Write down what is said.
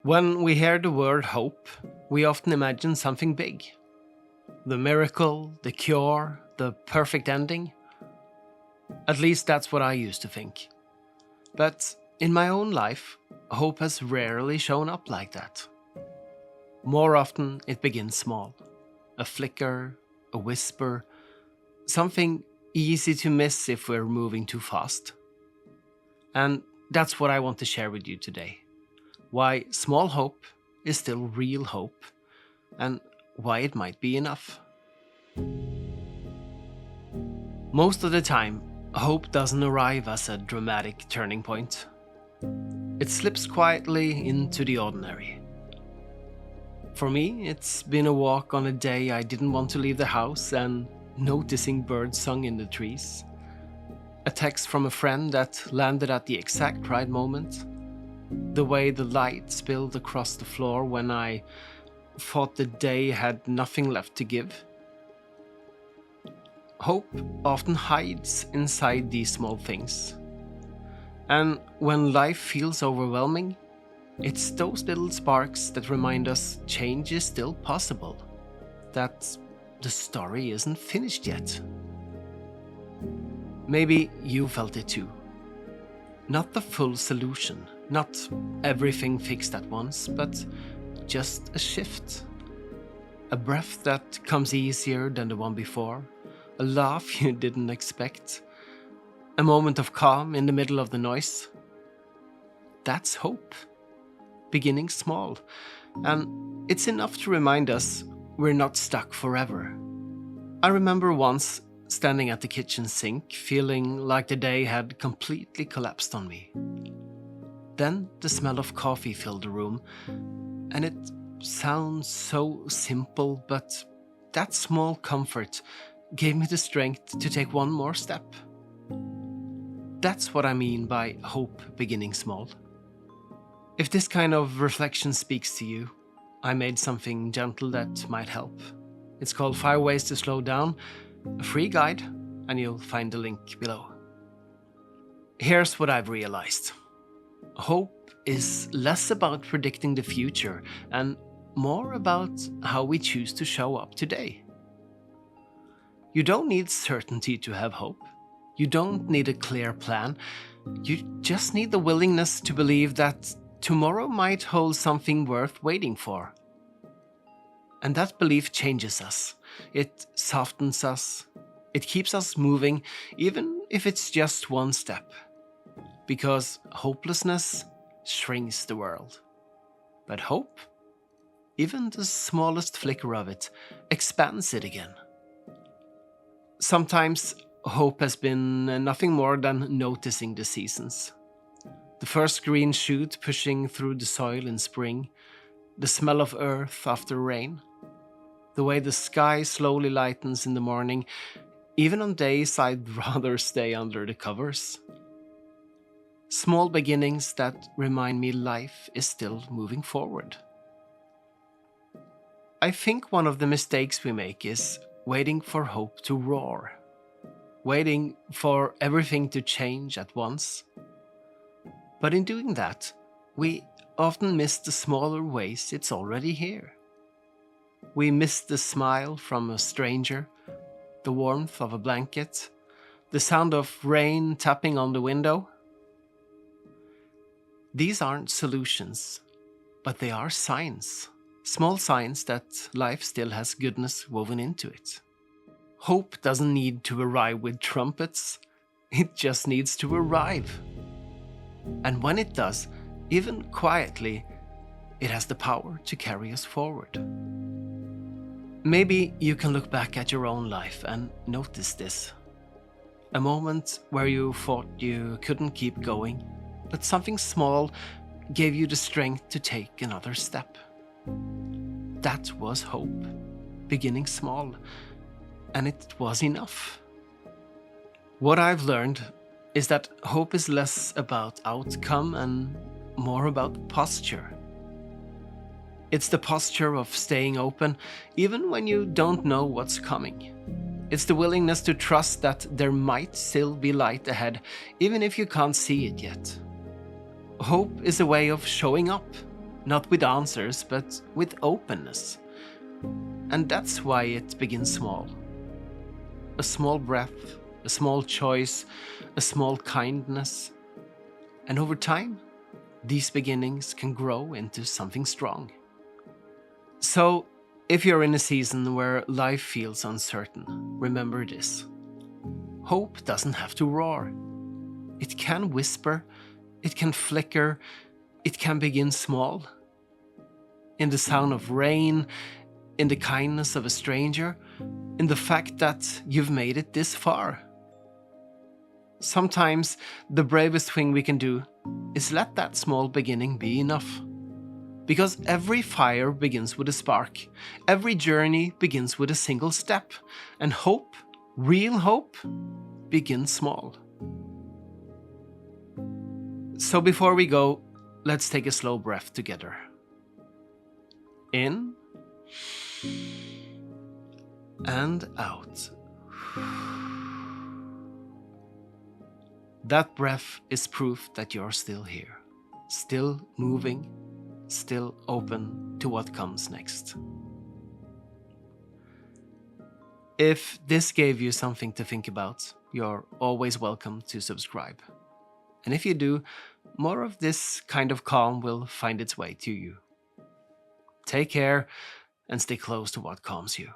When we hear the word hope, we often imagine something big. The miracle, the cure, the perfect ending. At least that's what I used to think. But in my own life, hope has rarely shown up like that. More often, it begins small. A flicker, a whisper, something easy to miss if we're moving too fast. And that's what I want to share with you today. Why small hope is still real hope, and why it might be enough. Most of the time, hope doesn't arrive as a dramatic turning point. It slips quietly into the ordinary. For me, it's been a walk on a day I didn't want to leave the house and noticing birds sung in the trees. A text from a friend that landed at the exact right moment. The way the light spilled across the floor when I thought the day had nothing left to give. Hope often hides inside these small things. And when life feels overwhelming, it's those little sparks that remind us change is still possible, that the story isn't finished yet. Maybe you felt it too. Not the full solution, not everything fixed at once, but just a shift. A breath that comes easier than the one before, a laugh you didn't expect, a moment of calm in the middle of the noise. That's hope. Beginning small, and it's enough to remind us we're not stuck forever. I remember once standing at the kitchen sink, feeling like the day had completely collapsed on me. Then the smell of coffee filled the room, and it sounds so simple, but that small comfort gave me the strength to take one more step. That's what I mean by hope beginning small. If this kind of reflection speaks to you, I made something gentle that might help. It's called 5 Ways to Slow Down, a free guide, and you'll find the link below. Here's what I've realized. Hope is less about predicting the future and more about how we choose to show up today. You don't need certainty to have hope. You don't need a clear plan. You just need the willingness to believe that tomorrow might hold something worth waiting for. And that belief changes us. It softens us. It keeps us moving, even if it's just one step. Because hopelessness shrinks the world. But hope, even the smallest flicker of it, expands it again. Sometimes hope has been nothing more than noticing the seasons. The first green shoot pushing through the soil in spring, the smell of earth after rain, the way the sky slowly lightens in the morning, even on days I'd rather stay under the covers. Small beginnings that remind me life is still moving forward. I think one of the mistakes we make is waiting for hope to roar, waiting for everything to change at once. But in doing that, we often miss the smaller ways it's already here. We miss the smile from a stranger, the warmth of a blanket, the sound of rain tapping on the window. These aren't solutions, but they are signs, small signs that life still has goodness woven into it. Hope doesn't need to arrive with trumpets, it just needs to arrive. And when it does, even quietly, it has the power to carry us forward. Maybe you can look back at your own life and notice this. A moment where you thought you couldn't keep going, but something small gave you the strength to take another step. That was hope, beginning small, and it was enough. What I've learned is that hope is less about outcome and more about posture. It's the posture of staying open even when you don't know what's coming. It's the willingness to trust that there might still be light ahead even if you can't see it yet. Hope is a way of showing up, not with answers, but with openness. And that's why it begins small. A small breath, a small choice, a small kindness. And over time, these beginnings can grow into something strong. So, if you're in a season where life feels uncertain, remember this. Hope doesn't have to roar. It can whisper, it can flicker, it can begin small. In the sound of rain, in the kindness of a stranger, in the fact that you've made it this far. Sometimes the bravest thing we can do is let that small beginning be enough. Because every fire begins with a spark, every journey begins with a single step, and hope, real hope, begins small. So before we go, let's take a slow breath together. In and out. That breath is proof that you're still here, still moving, still open to what comes next. If this gave you something to think about, you're always welcome to subscribe. And if you do, more of this kind of calm will find its way to you. Take care and stay close to what calms you.